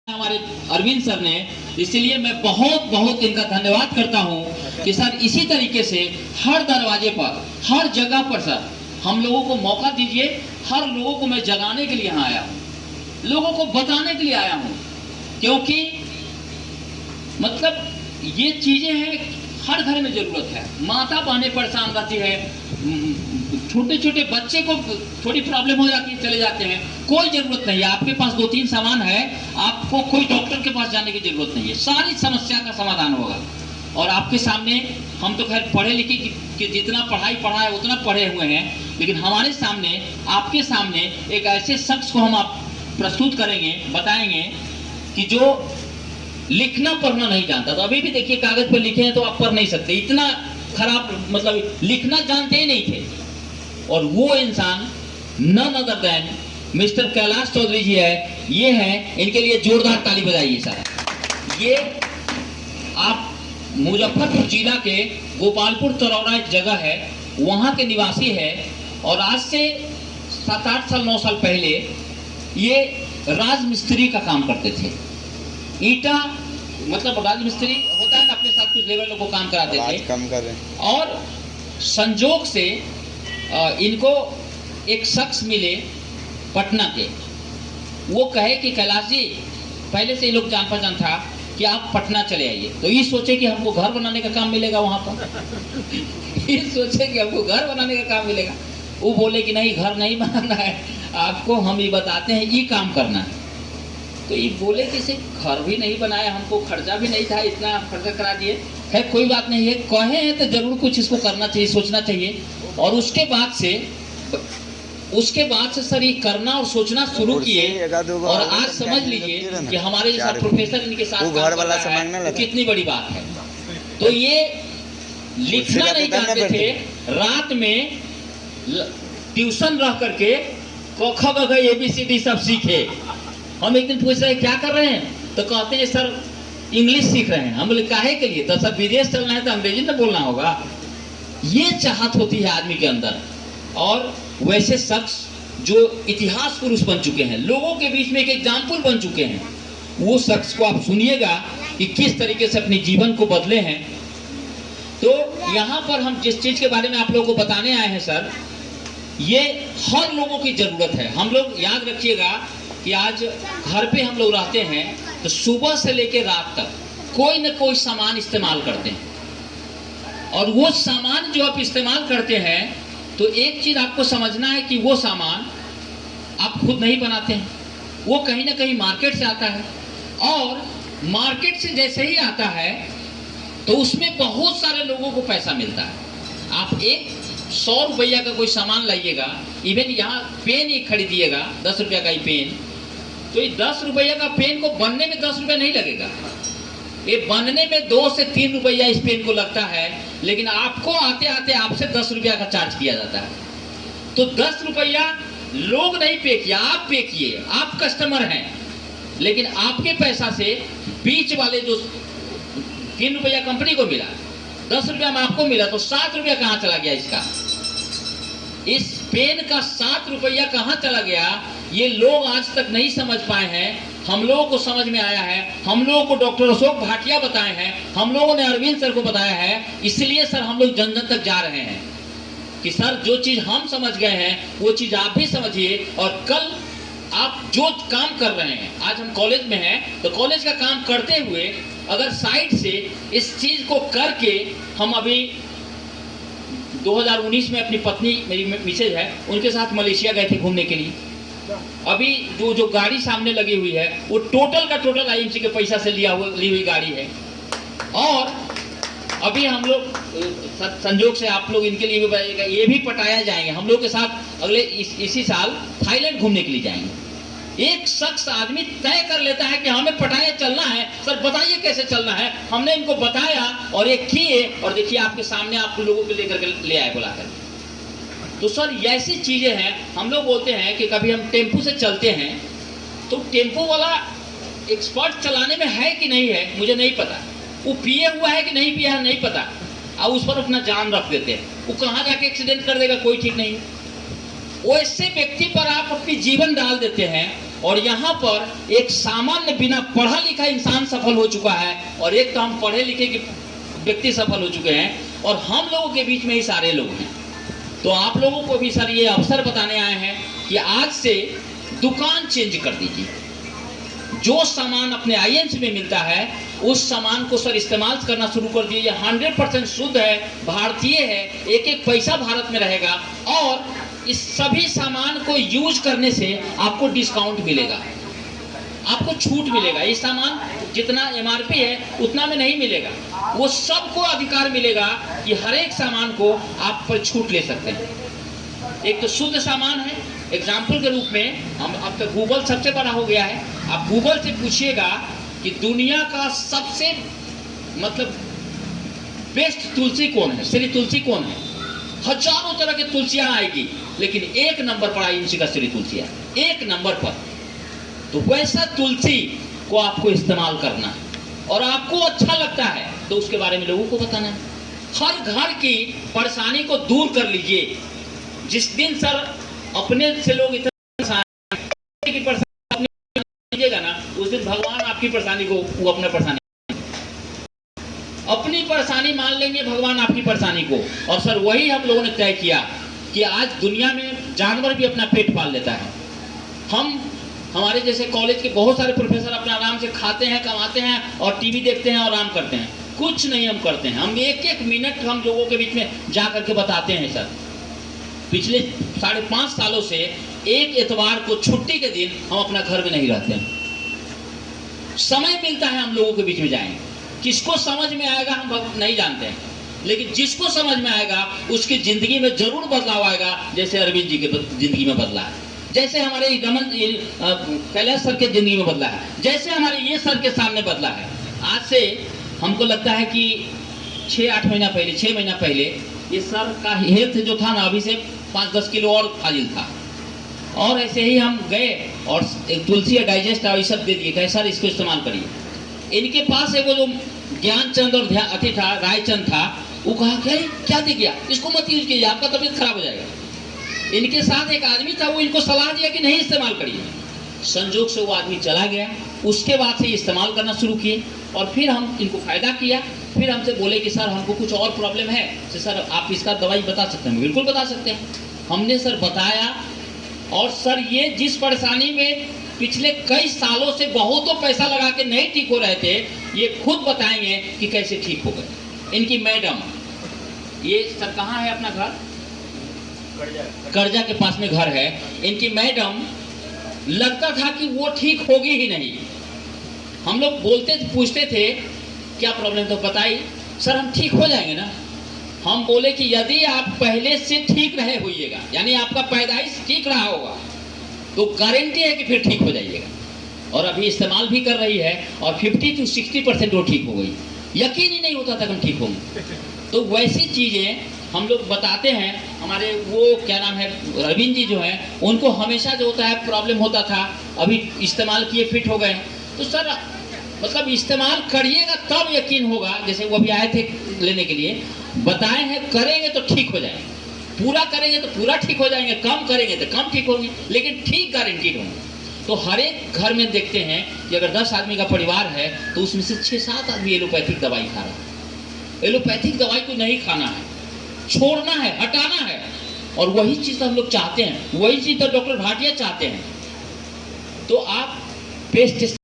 हमारे अरविंद सर ने, इसलिए मैं बहुत बहुत इनका धन्यवाद करता हूं कि सर इसी तरीके से हर दरवाजे पर, हर जगह पर सर हम लोगों को मौका दीजिए। हर लोगों को मैं जगाने के लिए यहाँ आया हूँ, लोगों को बताने के लिए आया हूँ, क्योंकि मतलब ये चीजें हैं हर घर में जरूरत है। माता बहनें परेशान रहती है, छोटे छोटे बच्चे को थोड़ी प्रॉब्लम हो जाती है, चले जाते हैं। कोई जरूरत नहीं है, आपके पास 2-3 सामान है, आपको कोई डॉक्टर के पास जाने की जरूरत नहीं है, सारी समस्या का समाधान होगा। और आपके सामने हम तो खैर पढ़े लिखे कि जितना पढ़ाई पढ़ा है उतना पढ़े हुए हैं, लेकिन हमारे सामने, आपके सामने एक ऐसे शख्स को हम आप प्रस्तुत करेंगे, बताएंगे कि जो लिखना पढ़ना नहीं जानता। तो अभी भी देखिए कागज पर लिखे हैं तो आप पढ़ नहीं सकते, इतना खराब, मतलब लिखना जानते ही नहीं थे। और वो इंसान none other than mister Kailash Chaudhary ji है। ये हैं, इनके लिए जोरदार ताली बजाइए सर। ये आप मुजफ्फरपुर जिला के गोपालपुर तरौरा एक जगह है, वहाँ के निवासी है। और आज से 7-8 साल 9 साल पहले ये राजमिस्त्री का काम करते थे। ईटा, मतलब राजमिस्त्री होता है ना, अपने साथ कुछ लेबर लोग को काम कराते थे। कम कर रहे हैं। और संजोग से इनको एक शख्स मिले पटना के, वो कहे कि कैलाश जी, पहले से ये लोग जान पहचान था कि आप पटना चले आइए। तो ये सोचे कि हमको घर बनाने का काम मिलेगा वहाँ पर ये सोचे कि हमको घर बनाने का काम मिलेगा। वो बोले कि नहीं, घर नहीं बनाना है आपको, हम ये बताते हैं ये काम करना है। तो ये बोले कि सिर्फ घर भी नहीं बनाया, हमको खर्चा भी नहीं था, इतना खर्चा करा दिए। है कोई बात नहीं है, कहे हैं तो जरूर कुछ इसको करना चाहिए, सोचना चाहिए। और उसके बाद से सर ये करना और सोचना शुरू किए। और आज समझ लीजिए कि हमारे जैसा प्रोफेसर इनके साथ काम कर रहा है, तो कितनी बड़ी बात है। तो ये लिखना नहीं जानते थे, रात में ट्यूशन रह करके क ख ग घ ABCD सब सीखे। हम एक दिन पूछ रहे क्या कर रहे हैं, तो कहते हैं सर इंग्लिश सीख रहे हैं। हम बोले काहे के लिए? तो सर विदेश चलना है तो अंग्रेजी तो बोलना होगा। ये चाहत होती है आदमी के अंदर। और वैसे शख्स जो इतिहास पुरुष बन चुके हैं, लोगों के बीच में एक एग्जाम्पल बन चुके हैं, वो शख्स को आप सुनिएगा कि किस तरीके से अपने जीवन को बदले हैं। तो यहाँ पर हम जिस चीज के बारे में आप लोगों को बताने आए हैं सर, ये हर लोगों की जरूरत है। हम लोग याद रखिएगा कि आज घर पे हम लोग रहते हैं तो सुबह से लेकर रात तक कोई न कोई सामान इस्तेमाल करते हैं। और वो सामान जो आप इस्तेमाल करते हैं, तो एक चीज आपको समझना है कि वो सामान आप खुद नहीं बनाते हैं, वो कहीं ना कहीं मार्केट से आता है। और मार्केट से जैसे ही आता है तो उसमें बहुत सारे लोगों को पैसा मिलता है। आप एक 100 रुपया का कोई सामान लाइएगा, इवन यहाँ पेन ही खरीदिएगा 10 रुपया का ही पेन, तो ये 10 रुपया का पेन को बनने में 10 रुपया नहीं लगेगा, ये बनने में 2 से 3 रुपया इस पेन को लगता है। लेकिन आपको आते आते आपसे 10 रुपया का चार्ज किया जाता है। तो 10 रुपया लोग नहीं पे किया, आप पे किए, आप कस्टमर हैं। लेकिन आपके पैसा से बीच वाले जो 3 रुपया कंपनी को मिला, 10 रुपया में आपको मिला, तो 7 रुपया कहाँ चला गया इसका? इस पेन का 7 रुपया कहाँ चला गया, ये लोग आज तक नहीं समझ पाए हैं। हम लोगों को समझ में आया है, हम लोगों को डॉक्टर अशोक भाटिया बताए हैं, हम लोगों ने अरविंद सर को बताया है। इसलिए सर हम लोग जन जन तक जा रहे हैं कि सर जो चीज हम समझ गए हैं वो चीज आप भी समझिए। और कल आप जो काम कर रहे हैं, आज हम कॉलेज में हैं तो कॉलेज का काम करते हुए अगर साइड से इस चीज को करके, हम अभी 2019 में अपनी पत्नी, मेरी मिसेज है, उनके साथ मलेशिया गए थे घूमने के लिए। अभी जो गाड़ी सामने लगी हुई है वो टोटल का टोटल IMC के पैसा से ली हुई गाड़ी है। और अभी हम लोग संजोग से आप लोग इनके लिए भी बताइएगा, ये भी पटाया जाएंगे हम लोग के साथ अगले इसी साल थाईलैंड घूमने के लिए जाएंगे। एक शख्स आदमी तय कर लेता है कि हमें पटाया चलना है, सर बताइए कैसे चलना है। हमने इनको बताया और ये किए, और देखिए आपके सामने आप लोगों को लेकर के ले आए बुलाकर। तो सर ऐसी चीजें हैं। हम लोग बोलते हैं कि कभी हम टेम्पू से चलते हैं तो टेम्पू वाला एक्सपर्ट चलाने में है कि नहीं है मुझे नहीं पता, वो पिए हुआ है कि नहीं पिया है नहीं पता, और उस पर अपना जान रख देते हैं। वो कहाँ जाके एक्सीडेंट कर देगा कोई ठीक नहीं। वैसे व्यक्ति पर आप अपनी जीवन डाल देते हैं और यहाँ पर एक सामान्य बिना पढ़ा लिखा इंसान सफल हो चुका है, और एक तो हम पढ़े लिखे के व्यक्ति सफल हो चुके हैं, और हम लोगों के बीच में ही सारे लोग हैं। तो आप लोगों को भी सर ये अवसर बताने आए हैं कि आज से दुकान चेंज कर दीजिए। जो सामान अपने आईएनसी में मिलता है उस सामान को सर इस्तेमाल करना शुरू कर दीजिए। 100% शुद्ध है, भारतीय है, एक एक पैसा भारत में रहेगा, और इस सभी सामान को यूज करने से आपको डिस्काउंट मिलेगा, आपको छूट मिलेगा। ये सामान जितना एमआरपी है उतना में नहीं मिलेगा, वो सबको अधिकार मिलेगा कि हर एक सामान को आप पर छूट ले सकते हैं। एक तो शुद्ध सामान है, एग्जाम्पल के रूप में हम अब तक गूगल सबसे बड़ा हो गया है। आप गूगल से पूछिएगा कि दुनिया का सबसे मतलब बेस्ट तुलसी कौन है, श्री तुलसी कौन है, हजारों तरह की तुलसियां आएगी, लेकिन एक नंबर पर आईएनसी का श्री तुलसी है, एक नंबर पर। तो वैसा तुलसी को आपको इस्तेमाल करना है, और आपको अच्छा लगता है तो उसके बारे में लोगों को बताना है। हर घर की परेशानी को दूर कर लीजिए। जिस दिन सर अपने से लोग इतना की परेशानी लीजिएगा ना, उस दिन भगवान आपकी परेशानी को वो अपना परेशानी अपनी परेशानी मान लेंगे, भगवान आपकी परेशानी को। और सर वही हम लोगों ने तय किया कि आज दुनिया में जानवर भी अपना पेट पाल लेता है। हमारे जैसे कॉलेज के बहुत सारे प्रोफेसर अपना आराम से खाते हैं, कमाते हैं और टीवी देखते हैं और आराम करते हैं। कुछ नहीं हम करते हैं, हम एक एक मिनट हम लोगों के बीच में जा करके बताते हैं। सर पिछले 5.5 सालों से एक इतवार को छुट्टी के दिन हम अपना घर में नहीं रहते हैं। समय मिलता है हम लोगों के बीच में जाएंगे। किसको समझ में आएगा हम नहीं जानते हैं, लेकिन जिसको समझ में आएगा उसकी जिंदगी में जरूर बदलाव आएगा, जैसे अरविंद जी के जिंदगी में बदला है, जैसे हमारे कैलाश सर के जिंदगी में बदला है, जैसे हमारे ये सर के सामने बदला है। आज से हमको लगता है कि 6 महीना पहले ये सर का हेल्थ जो था ना, अभी से 5-10 किलो और फाजिल था। और ऐसे ही हम गए और तुलसी डाइजेस्ट ये सब दे दिए, कहे सर इसको इस्तेमाल करिए। इनके पास एक वो जो ज्ञानचंद और अति था, रायचंद था, वो कहा क्या दे गया, इसको मत यूज कीजिए, आपका तबीयत खराब हो जाएगा। इनके साथ एक आदमी था, वो इनको सलाह दिया कि नहीं इस्तेमाल करिए। संजोग से वो आदमी चला गया। उसके बाद से इस्तेमाल करना शुरू किए, और फिर हम इनको फायदा किया। फिर हमसे बोले कि सर हमको कुछ और प्रॉब्लम है, तो सर आप इसका दवाई बता सकते हैं? बिल्कुल बता सकते हैं। हमने सर बताया, और सर ये जिस परेशानी में पिछले कई सालों से बहुतों पैसा लगा के नहीं ठीक हो रहे थे, ये खुद बताएंगे कि कैसे ठीक हो गए। इनकी मैडम, ये सर कहाँ है अपना घर? कर्जा के पास में घर है। इनकी मैडम लगता था कि वो ठीक होगी ही नहीं। हम लोग पूछते थे क्या प्रॉब्लम, तो बताइए सर हम ठीक हो जाएंगे ना। हम बोले कि यदि आप पहले से ठीक रहे होइएगा, यानी आपका पैदाइश ठीक रहा होगा, तो गारंटी है कि फिर ठीक हो जाइएगा। और अभी इस्तेमाल भी कर रही है, और 50 से 60% वो ठीक हो गई। यकीन ही नहीं होता था कि हम ठीक होंगे। तो वैसी चीज़ें हम लोग बताते हैं। हमारे वो क्या नाम है, अरविंद जी जो हैं, उनको हमेशा जो होता है प्रॉब्लम होता था, अभी इस्तेमाल किए फिट हो गए। तो सर मतलब इस्तेमाल करिएगा तब यकीन होगा। जैसे वो अभी आए थे लेने के लिए, बताए हैं करेंगे तो ठीक हो जाएंगे, पूरा करेंगे तो पूरा ठीक हो जाएंगे, कम करेंगे तो कम ठीक होंगे, लेकिन ठीक गारंटीड होंगे। तो हर एक घर में देखते हैं कि अगर 10 आदमी का परिवार है तो उसमें से 6-7 आदमी एलोपैथिक दवाई खा रहा है। एलोपैथिक दवाई को नहीं खाना है, छोड़ना है, हटाना है। और वही चीज़ हम लोग चाहते हैं, वही चीज़ तो डॉक्टर भाटिया चाहते हैं। तो आप पेस्ट